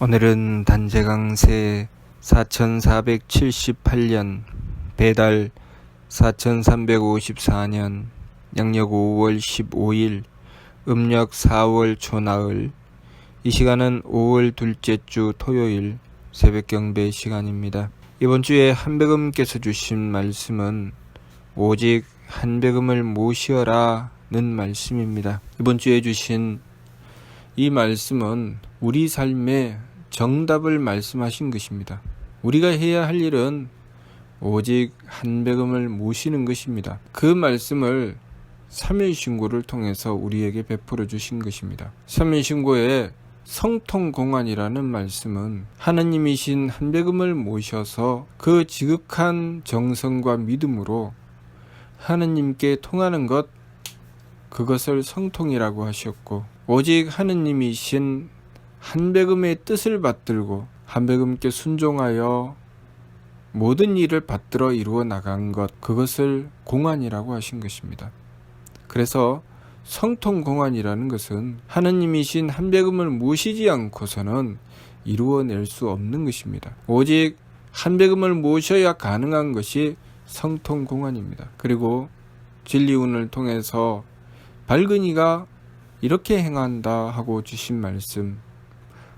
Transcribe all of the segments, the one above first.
오늘은 단재강세 4478년 배달 4354년 양력 5월 15일 음력 4월 초나흘. 이 시간은 5월 둘째 주 토요일 새벽 경배 시간입니다. 이번 주에 한백음께서 주신 말씀은 오직 한백음을 모시어라 는 말씀입니다. 이번 주에 주신 이 말씀은 우리 삶의 정답을 말씀하신 것입니다. 우리가 해야 할 일은 오직 한백음을 모시는 것입니다. 그 말씀을 삼일신고를 통해서 우리에게 베풀어 주신 것입니다. 삼일신고의 성통공안이라는 말씀은 하느님이신 한백음을 모셔서 그 지극한 정성과 믿음으로 하느님께 통하는 것, 그것을 성통이라고 하셨고, 오직 하느님이신 한백음의 뜻을 받들고 한백음께 순종하여 모든 일을 받들어 이루어 나간 것, 그것을 공안이라고 하신 것입니다. 그래서 성통공안이라는 것은 하느님이신 한백음을 모시지 않고서는 이루어낼 수 없는 것입니다. 오직 한백음을 모셔야 가능한 것이 성통공안입니다. 그리고 진리운을 통해서 발근이가 이렇게 행한다 하고 주신 말씀,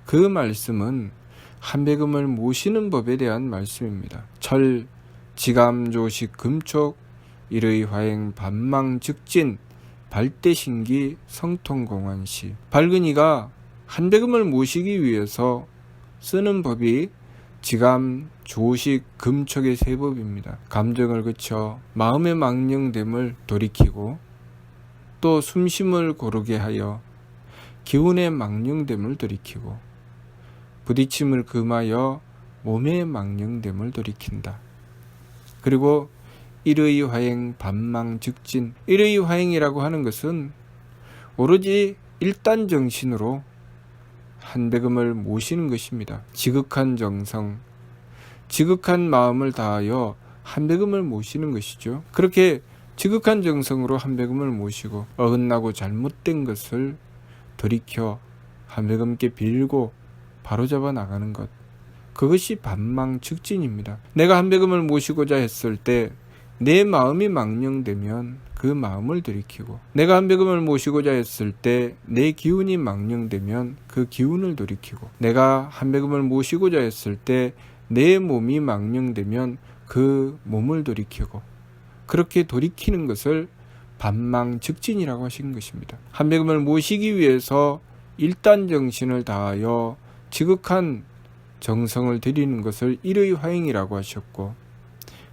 그 말씀은 한백음을 모시는 법에 대한 말씀입니다. 철, 지감, 조식, 금촉, 일의 화행, 반망, 즉진, 발대신기, 성통공안시. 발근이가 한백음을 모시기 위해서 쓰는 법이 지감, 조식, 금촉의 세 법입니다. 감정을 그쳐 마음의 망령됨을 돌이키고, 또 숨심을 고르게 하여 기운의 망령됨을 돌이키고, 부딪힘을 금하여 몸의 망령됨을 돌이킨다. 그리고 일의 화행, 반망, 즉진. 일의 화행이라고 하는 것은 오로지 일단 정신으로 한백음을 모시는 것입니다. 지극한 정성, 지극한 마음을 다하여 한백음을 모시는 것이죠. 그렇게 지극한 정성으로 한백음을 모시고 어긋나고 잘못된 것을 돌이켜 한백음께 빌고 바로잡아 나가는 것, 그것이 반망즉진입니다. 내가 한백음을 모시고자 했을 때 내 마음이 망령되면 그 마음을 돌이키고, 내가 한백음을 모시고자 했을 때 내 기운이 망령되면 그 기운을 돌이키고, 내가 한백음을 모시고자 했을 때 내 몸이 망령되면 그 몸을 돌이키고, 그렇게 돌이키는 것을 반망즉진이라고 하신 것입니다. 한백음을 모시기 위해서 일단 정신을 다하여 지극한 정성을 들이는 것을 일의 화행이라고 하셨고,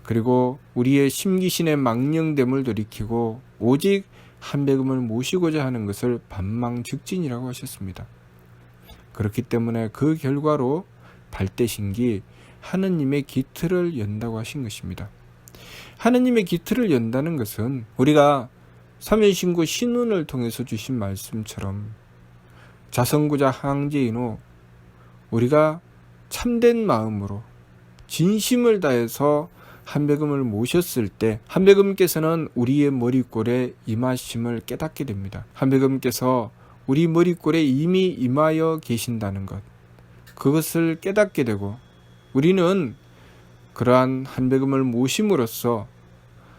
그리고 우리의 심기신의 망령됨을 돌이키고 오직 한백음을 모시고자 하는 것을 반망즉진이라고 하셨습니다. 그렇기 때문에 그 결과로 발대신기, 하느님의 기틀을 연다고 하신 것입니다. 하느님의 기틀을 연다는 것은 우리가 삼일신고 신운을 통해서 주신 말씀처럼 자성구자 항제인후 우리가 참된 마음으로 진심을 다해서 한백음을 모셨을 때 한백음께서는 우리의 머리꼴에 임하심을 깨닫게 됩니다. 한백음께서 우리 머리꼴에 이미 임하여 계신다는 것, 그것을 깨닫게 되고, 우리는 그러한 한백음을 모심으로써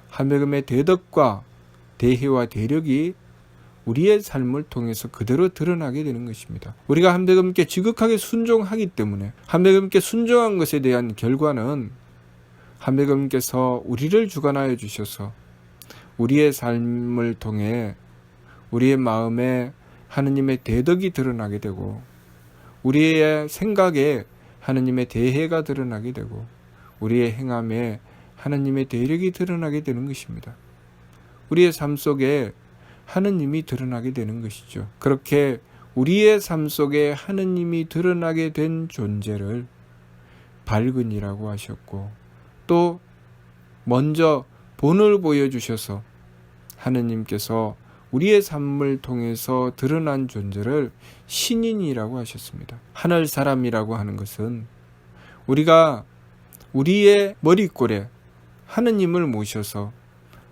한백음의 대덕과 대혜와 대력이 우리의 삶을 통해서 그대로 드러나게 되는 것입니다. 우리가 한백음께 지극하게 순종하기 때문에 한백음께 순종한 것에 대한 결과는 한백음께서 우리를 주관하여 주셔서 우리의 삶을 통해 우리의 마음에 하느님의 대덕이 드러나게 되고, 우리의 생각에 하느님의 대혜가 드러나게 되고, 우리의 행함에 하느님의 대력이 드러나게 되는 것입니다. 우리의 삶 속에 하느님이 드러나게 되는 것이죠. 그렇게 우리의 삶 속에 하느님이 드러나게 된 존재를 발근이라고 하셨고, 또 먼저 본을 보여주셔서 하느님께서 우리의 삶을 통해서 드러난 존재를 신인이라고 하셨습니다. 하늘 사람이라고 하는 것은 우리가 우리의 머리꼴에 하느님을 모셔서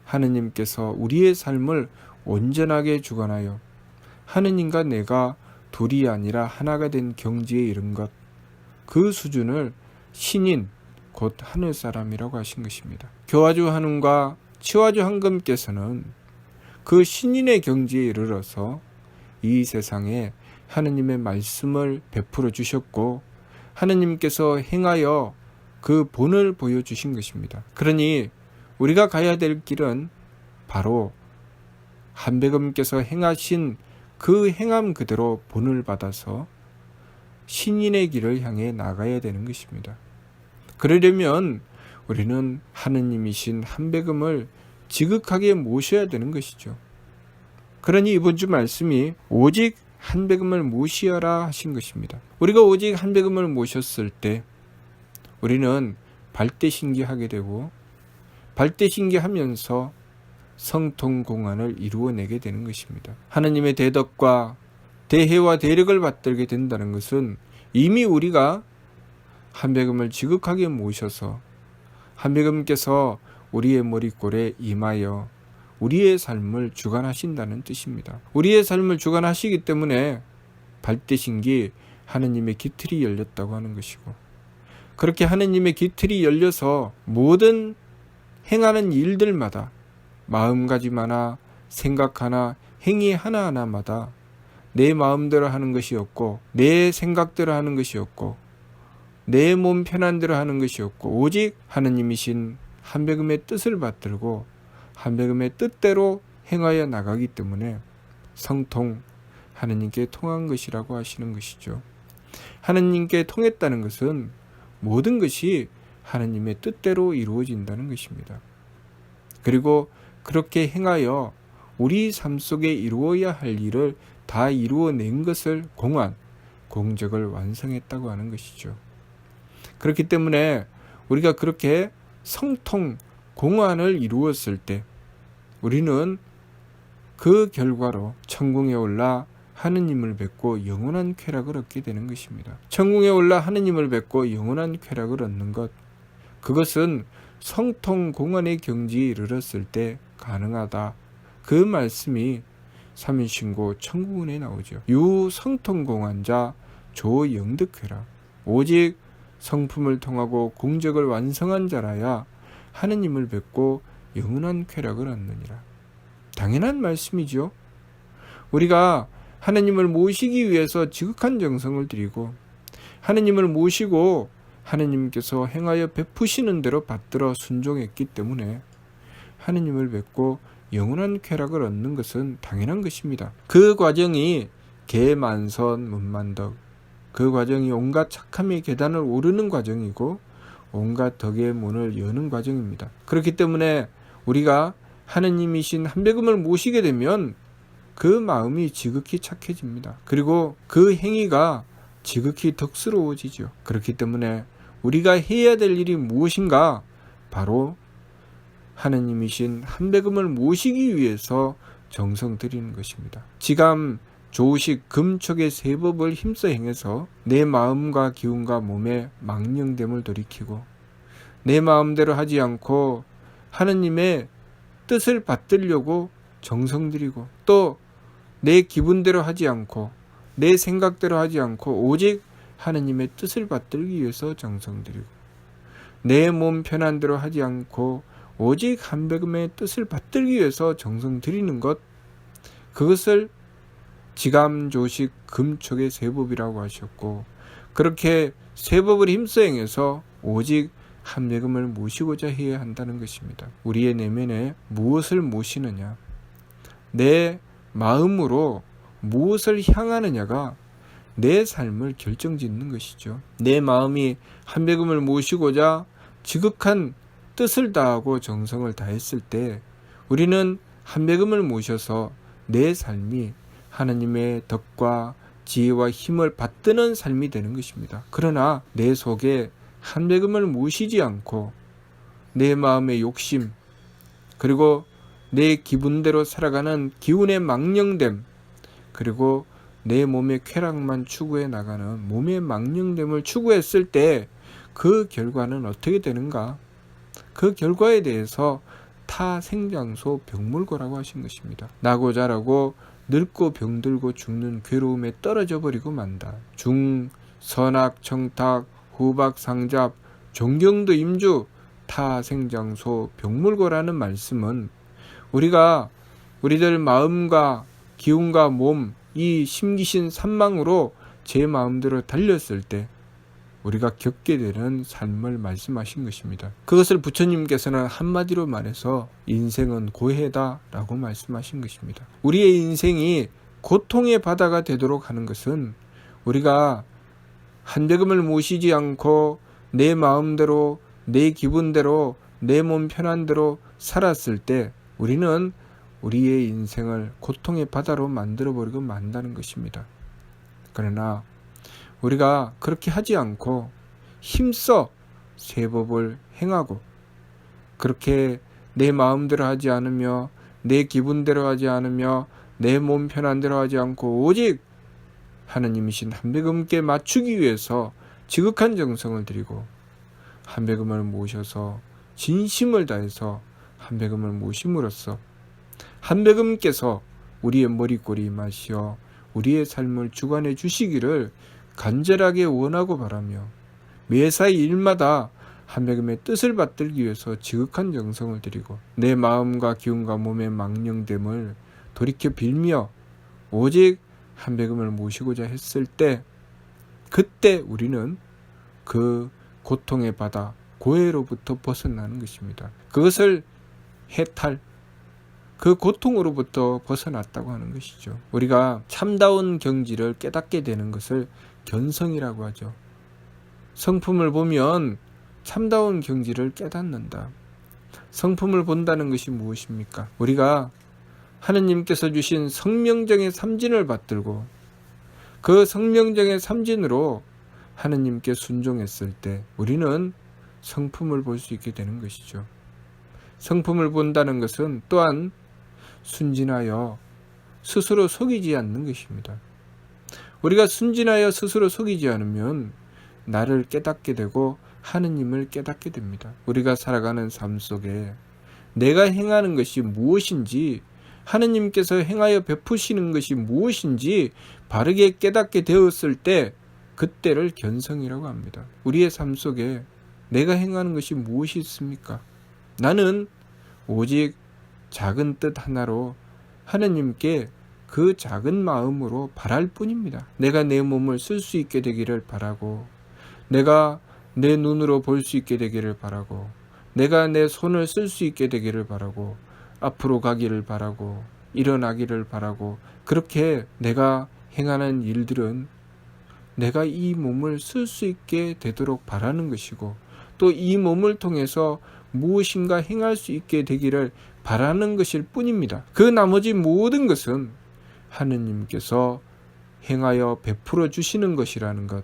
하느님께서 우리의 삶을 온전하게 주관하여 하느님과 내가 둘이 아니라 하나가 된 경지에 이른 것, 그 수준을 신인 곧 하늘 사람이라고 하신 것입니다. 교화주 한음과 치화주 한금께서는 그 신인의 경지에 이르러서 이 세상에 하느님의 말씀을 베풀어 주셨고 하느님께서 행하여 그 본을 보여주신 것입니다. 그러니 우리가 가야 될 길은 바로 한백음께서 행하신 그 행함 그대로 본을 받아서 신인의 길을 향해 나가야 되는 것입니다. 그러려면 우리는 하느님이신 한백음을 지극하게 모셔야 되는 것이죠. 그러니 이번 주 말씀이 오직 한백음을 모시어라 하신 것입니다. 우리가 오직 한백음을 모셨을 때 우리는 발대신기하게 되고 발대신기하면서 성통공안을 이루어내게 되는 것입니다. 하느님의 대덕과 대혜와 대력을 받들게 된다는 것은 이미 우리가 한백음을 지극하게 모셔서 한백음께서 우리의 머리꼴에 임하여 우리의 삶을 주관하신다는 뜻입니다. 우리의 삶을 주관하시기 때문에 발대신기 하느님의 기틀이 열렸다고 하는 것이고, 그렇게 하느님의 기틀이 열려서 모든 행하는 일들마다 마음가짐 생각 행위 하나하나마다 내 마음대로 하는 것이 없고 내 생각대로 하는 것이 없고 내 몸 편한 대로 하는 것이 없고 오직 하느님이신 한백음의 뜻을 받들고 한백음의 뜻대로 행하여 나가기 때문에 성통, 하느님께 통한 것이라고 하시는 것이죠. 하느님께 통했다는 것은 모든 것이 하느님의 뜻대로 이루어진다는 것입니다. 그리고 그렇게 행하여 우리 삶 속에 이루어야 할 일을 다 이루어낸 것을 공적을 완성했다고 하는 것이죠. 그렇기 때문에 우리가 그렇게 성통, 공안을 이루었을 때 우리는 그 결과로 천궁에 올라 하느님을 뵙고 영원한 쾌락을 얻게 되는 것입니다. 천궁에 올라 하느님을 뵙고 영원한 쾌락을 얻는 것, 그것은 성통 공안의 경지에 이르렀을 때 가능하다. 그 말씀이 삼인신고 천궁문에 나오죠. 유 성통공안자 조 영득회라. 오직 성품을 통하고 공적을 완성한 자라야 하느님을 뵙고 영원한 쾌락을 얻느니라. 당연한 말씀이죠. 우리가 하느님을 모시기 위해서 지극한 정성을 들이고 하느님을 모시고 하느님께서 행하여 베푸시는 대로 받들어 순종했기 때문에 하느님을 뵙고 영원한 쾌락을 얻는 것은 당연한 것입니다. 그 과정이 계만선 문만덕, 그 과정이 온갖 착함의 계단을 오르는 과정이고 온갖 덕의 문을 여는 과정입니다. 그렇기 때문에 우리가 하느님이신 한백음을 모시게 되면 그 마음이 지극히 착해집니다. 그리고 그 행위가 지극히 덕스러워지죠. 그렇기 때문에 우리가 해야 될 일이 무엇인가? 바로 하느님이신 한백음을 모시기 위해서 정성 들이는 것입니다. 지감, 조식, 금촉의 세 법을 힘써 행해서 내 마음과 기운과 몸에 망령됨을 돌이키고 내 마음대로 하지 않고 하느님의 뜻을 받들려고 정성 들이고 또 내 기분대로 하지 않고 내 생각대로 하지 않고 오직 하느님의 뜻을 받들기 위해서 정성 들이고 내 몸 편한 대로 하지 않고 오직 한백음의 뜻을 받들기 위해서 정성 들이는 것, 그것을 지감조식 금촉의 세법이라고 하셨고, 그렇게 세법을 힘써 행해서 오직 한백음을 모시고자 해야 한다는 것입니다. 우리의 내면에 무엇을 모시느냐, 내 마음으로 무엇을 향하느냐가 내 삶을 결정짓는 것이죠. 내 마음이 한백음을 모시고자 지극한 뜻을 다하고 정성을 다했을 때 우리는 한백음을 모셔서 내 삶이 하나님의 덕과 지혜와 힘을 받드는 삶이 되는 것입니다. 그러나 내 속에 한백음을 모시지 않고 내 마음의 욕심, 그리고 내 기분대로 살아가는 기운의 망령됨, 그리고 내 몸의 쾌락만 추구해 나가는 몸의 망령됨을 추구했을 때 그 결과는 어떻게 되는가? 그 결과에 대해서 타생장소 병물고라고 하신 것입니다. 나고 자라고 늙고 병들고 죽는 괴로움에 떨어져 버리고 만다. 중, 선악, 청탁, 후박상잡, 존경도 임주, 타생장소, 병물고라는 말씀은 우리가 우리들 마음과 기운과 몸, 이 심기신 삼망으로 제 마음대로 달렸을 때 우리가 겪게 되는 삶을 말씀하신 것입니다. 그것을 부처님께서는 한마디로 말해서 인생은 고해다 라고 말씀하신 것입니다. 우리의 인생이 고통의 바다가 되도록 하는 것은 우리가 한대금을 모시지 않고 내 마음대로, 내 기분대로, 내 몸 편한 대로 살았을 때 우리는 우리의 인생을 고통의 바다로 만들어버리고 만다는 것입니다. 그러나 우리가 그렇게 하지 않고 힘써 세법을 행하고 그렇게 내 마음대로 하지 않으며 내 기분대로 하지 않으며 내 몸 편한 대로 하지 않고 오직 하느님이신 한배금께 맞추기 위해서 지극한 정성을 들이고 한배금을 모셔서 진심을 다해서 한배금을 모심으로써 한배금께서 우리의 머리꼬리 임하시어 우리의 삶을 주관해 주시기를 간절하게 원하고 바라며 매사의 일마다 한배금의 뜻을 받들기 위해서 지극한 정성을 들이고 내 마음과 기운과 몸의 망령됨을 돌이켜 빌며 오직 한배금을 모시고자 했을 때 그때 우리는 그 고통의 바다 고해로부터 벗어나는 것입니다. 그것을 해탈, 그 고통으로부터 벗어났다고 하는 것이죠. 우리가 참다운 경지를 깨닫게 되는 것을 견성이라고 하죠. 성품을 보면 참다운 경지를 깨닫는다. 성품을 본다는 것이 무엇입니까? 우리가 하느님께서 주신 성명정의 삼진을 받들고 그 성명정의 삼진으로 하느님께 순종했을 때 우리는 성품을 볼 수 있게 되는 것이죠. 성품을 본다는 것은 또한 순진하여 스스로 속이지 않는 것입니다. 우리가 순진하여 스스로 속이지 않으면 나를 깨닫게 되고 하느님을 깨닫게 됩니다. 우리가 살아가는 삶 속에 내가 행하는 것이 무엇인지 하느님께서 행하여 베푸시는 것이 무엇인지 바르게 깨닫게 되었을 때 그때를 견성이라고 합니다. 우리의 삶 속에 내가 행하는 것이 무엇이 있습니까? 나는 오직 작은 뜻 하나로 하느님께 그 작은 마음으로 바랄 뿐입니다. 내가 내 몸을 쓸 수 있게 되기를 바라고 내가 내 눈으로 볼 수 있게 되기를 바라고 내가 내 손을 쓸 수 있게 되기를 바라고 앞으로 가기를 바라고 일어나기를 바라고 그렇게 내가 행하는 일들은 내가 이 몸을 쓸 수 있게 되도록 바라는 것이고 또 이 몸을 통해서 무엇인가 행할 수 있게 되기를 바라는 것일 뿐입니다. 그 나머지 모든 것은 하느님께서 행하여 베풀어 주시는 것이라는 것,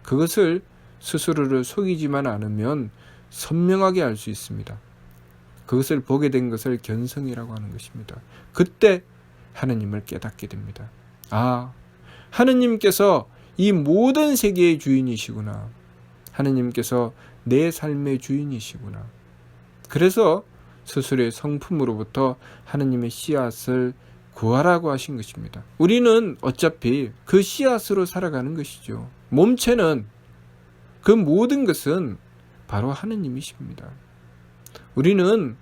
그것을 스스로를 속이지만 않으면 선명하게 알 수 있습니다. 그것을 보게 된 것을 견성이라고 하는 것입니다. 그때 하느님을 깨닫게 됩니다. 아, 하느님께서 이 모든 세계의 주인이시구나. 하느님께서 내 삶의 주인이시구나. 그래서 스스로의 성품으로부터 하느님의 씨앗을 구하라고 하신 것입니다. 우리는 어차피 그 씨앗으로 살아가는 것이죠. 몸체는 그 모든 것은 바로 하느님이십니다. 우리는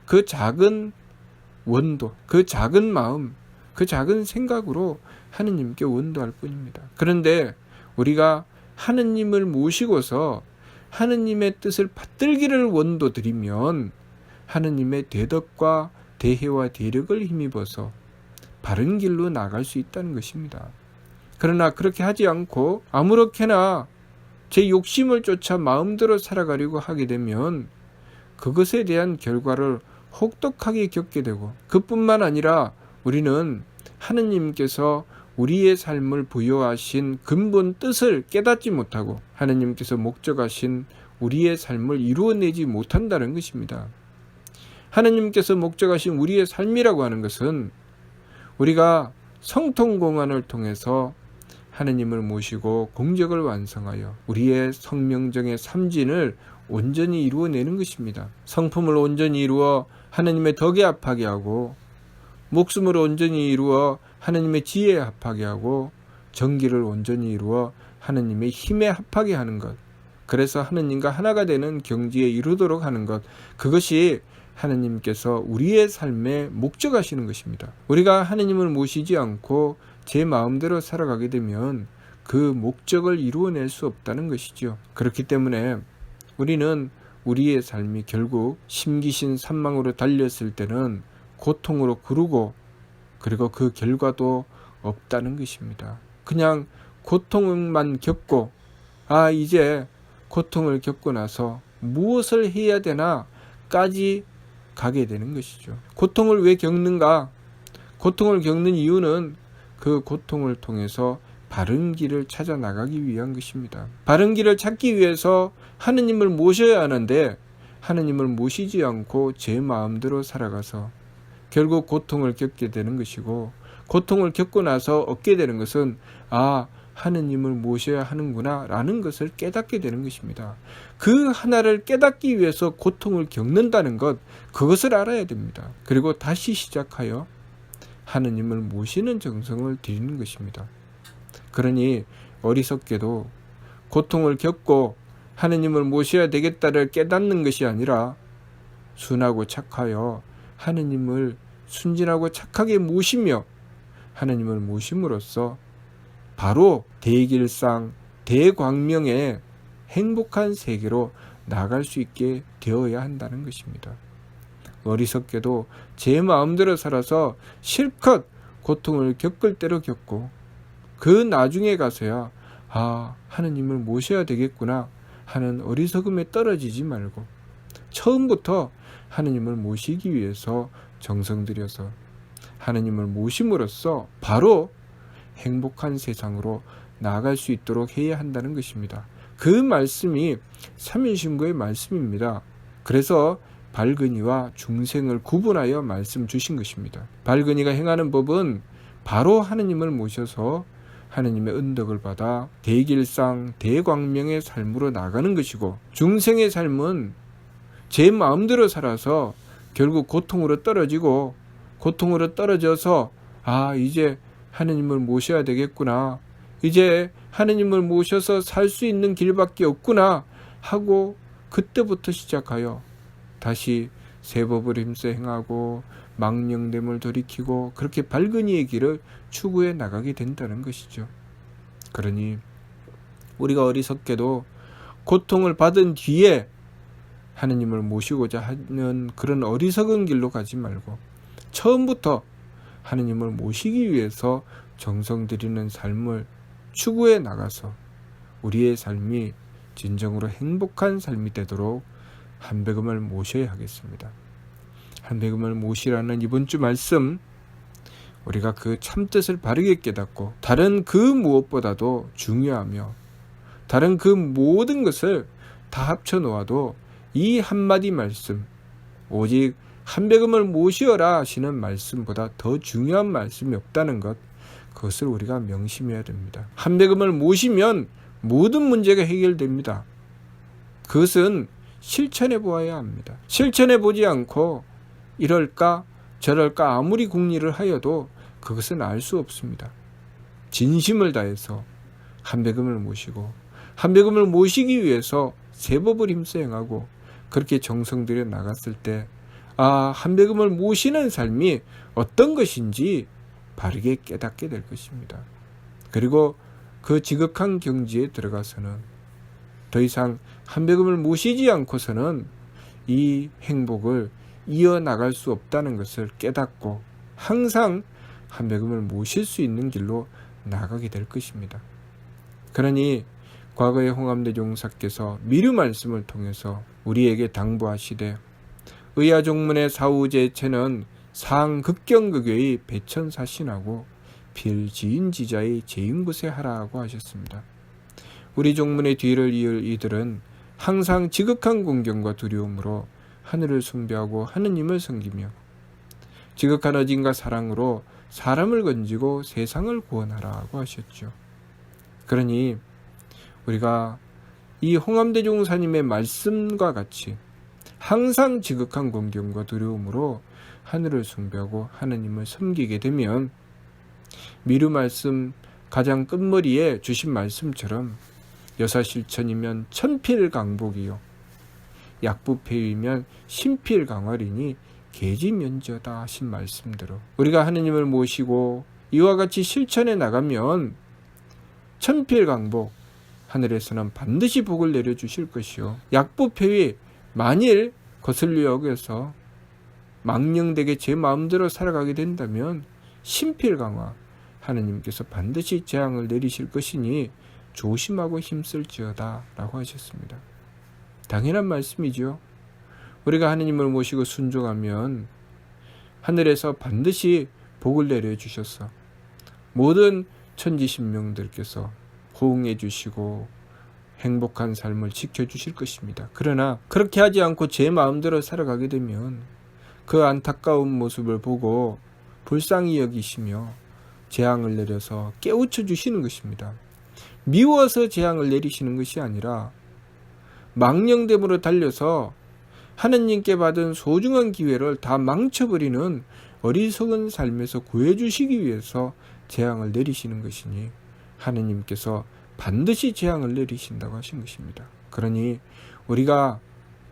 그 작은 원도, 그 작은 마음, 그 작은 생각으로 하느님께 원도할 뿐입니다. 그런데 우리가 하느님을 모시고서 하느님의 뜻을 받들기를 원도 드리면 하느님의 대덕과 대혜와 대력을 힘입어서 바른 길로 나갈 수 있다는 것입니다. 그러나 그렇게 하지 않고 아무렇게나 제 욕심을 쫓아 마음대로 살아가려고 하게 되면 그것에 대한 결과를 혹독하게 겪게 되고 그뿐만 아니라 우리는 하느님께서 우리의 삶을 부여하신 근본 뜻을 깨닫지 못하고 하느님께서 목적하신 우리의 삶을 이루어내지 못한다는 것입니다. 하느님께서 목적하신 우리의 삶이라고 하는 것은 우리가 성통공안을 통해서 하느님을 모시고 공적을 완성하여 우리의 성명정의 삼진을 온전히 이루어내는 것입니다. 성품을 온전히 이루어 하느님의 덕에 합하게 하고 목숨을 온전히 이루어 하느님의 지혜에 합하게 하고 정기를 온전히 이루어 하느님의 힘에 합하게 하는 것, 그래서 하느님과 하나가 되는 경지에 이르도록 하는 것, 그것이 하느님께서 우리의 삶에 목적하시는 것입니다. 우리가 하느님을 모시지 않고 제 마음대로 살아가게 되면 그 목적을 이루어낼 수 없다는 것이죠. 그렇기 때문에 우리는 우리의 삶이 결국 심기신 산망으로 달렸을 때는 고통으로 구르고, 그리고 그 결과도 없다는 것입니다. 그냥 고통만 겪고, 이제 고통을 겪고 나서 무엇을 해야 되나까지 가게 되는 것이죠. 고통을 왜 겪는가? 고통을 겪는 이유는 그 고통을 통해서 바른 길을 찾아 나가기 위한 것입니다. 바른 길을 찾기 위해서 하느님을 모셔야 하는데, 하느님을 모시지 않고 제 마음대로 살아가서 결국 고통을 겪게 되는 것이고, 고통을 겪고 나서 얻게 되는 것은 하느님을 모셔야 하는구나 라는 것을 깨닫게 되는 것입니다. 그 하나를 깨닫기 위해서 고통을 겪는다는 것, 그것을 알아야 됩니다. 그리고 다시 시작하여 하느님을 모시는 정성을 들이는 것입니다. 그러니 어리석게도 고통을 겪고 하느님을 모셔야 되겠다를 깨닫는 것이 아니라 순하고 착하여 하느님을 순진하고 착하게 모시며 하느님을 모심으로써 바로 대길상 대광명의 행복한 세계로 나갈 수 있게 되어야 한다는 것입니다. 어리석게도 제 마음대로 살아서 실컷 고통을 겪을 대로 겪고, 그 나중에 가서야 하느님을 모셔야 되겠구나 하는 어리석음에 떨어지지 말고 처음부터 하느님을 모시기 위해서 정성 들여서 하느님을 모심으로써 바로 행복한 세상으로 나아갈 수 있도록 해야 한다는 것입니다. 그 말씀이 삼일신고의 말씀입니다. 그래서 발근이와 중생을 구분하여 말씀 주신 것입니다. 발근이가 행하는 법은 바로 하느님을 모셔서 하느님의 은덕을 받아 대길상 대광명의 삶으로 나가는 것이고, 중생의 삶은 제 마음대로 살아서 결국 고통으로 떨어지고, 고통으로 떨어져서 이제 하느님을 모셔야 되겠구나, 이제 하느님을 모셔서 살 수 있는 길밖에 없구나 하고 그때부터 시작하여 다시 세법을 힘써 행하고 망령됨을 돌이키고 그렇게 발근이의 길을 추구해 나가게 된다는 것이죠. 그러니 우리가 어리석게도 고통을 받은 뒤에 하느님을 모시고자 하는 그런 어리석은 길로 가지 말고 처음부터 하느님을 모시기 위해서 정성 들이는 삶을 추구해 나가서 우리의 삶이 진정으로 행복한 삶이 되도록 한백음을 모셔야 하겠습니다. 한백음을 모시라는 이번 주 말씀, 우리가 그 참뜻을 바르게 깨닫고 다른 그 무엇보다도 중요하며 다른 그 모든 것을 다 합쳐 놓아도 이 한마디 말씀, 오직 한백음을 모시어라 하시는 말씀보다 더 중요한 말씀이 없다는 것, 그것을 우리가 명심해야 됩니다. 한백음을 모시면 모든 문제가 해결됩니다. 그것은 실천해 보아야 합니다. 실천해 보지 않고 이럴까 저럴까 아무리 궁리를 하여도 그것은 알 수 없습니다. 진심을 다해서 한백음을 모시고 한백음을 모시기 위해서 세법을 힘써 행하고 그렇게 정성 들여 나갔을 때 한백음을 모시는 삶이 어떤 것인지 바르게 깨닫게 될 것입니다. 그리고 그 지극한 경지에 들어가서는 더 이상 한백음을 모시지 않고서는 이 행복을 이어나갈 수 없다는 것을 깨닫고 항상 한백음을 모실 수 있는 길로 나가게 될 것입니다. 그러니 과거의 홍암대 종사께서 미류 말씀을 통해서 우리에게 당부하시되 의아종문의 사후제체는 상극경극의 배천사신하고 필지인지자의 제인구세 하라고 하셨습니다. 우리 종문의 뒤를 이을 이들은 항상 지극한 공경과 두려움으로 하늘을 숭배하고 하느님을 섬기며 지극한 어진과 사랑으로 사람을 건지고 세상을 구원하라고 하셨죠. 그러니 우리가 이 홍암대종사님의 말씀과 같이 항상 지극한 공경과 두려움으로 하늘을 숭배하고 하느님을 섬기게 되면 미루 말씀 가장 끝머리에 주신 말씀처럼 여사실천이면 천필강복이요 약부패위면 신필강화리니 계지면저다 하신 말씀대로 우리가 하느님을 모시고 이와 같이 실천해 나가면 천필강복 하늘에서는 반드시 복을 내려주실 것이요 약부패위 만일 거슬려 여겨서 망령되게 제 마음대로 살아가게 된다면 신필강화 하느님께서 반드시 재앙을 내리실 것이니 조심하고 힘쓸지어다 라고 하셨습니다. 당연한 말씀이죠. 우리가 하느님을 모시고 순종하면 하늘에서 반드시 복을 내려주셔서 모든 천지신명들께서 호응해 주시고 행복한 삶을 지켜주실 것입니다. 그러나 그렇게 하지 않고 제 마음대로 살아가게 되면 그 안타까운 모습을 보고 불쌍히 여기시며 재앙을 내려서 깨우쳐 주시는 것입니다. 미워서 재앙을 내리시는 것이 아니라 망령됨으로 달려서 하느님께 받은 소중한 기회를 다 망쳐버리는 어리석은 삶에서 구해주시기 위해서 재앙을 내리시는 것이니 하느님께서 반드시 재앙을 내리신다고 하신 것입니다. 그러니 우리가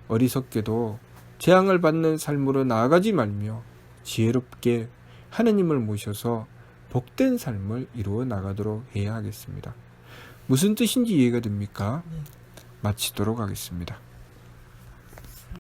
어리석게도 재앙을 받는 삶으로 나아가지 말며 지혜롭게 하느님을 모셔서 복된 삶을 이루어 나가도록 해야 하겠습니다. 무슨 뜻인지 이해가 됩니까? 마치도록 하겠습니다.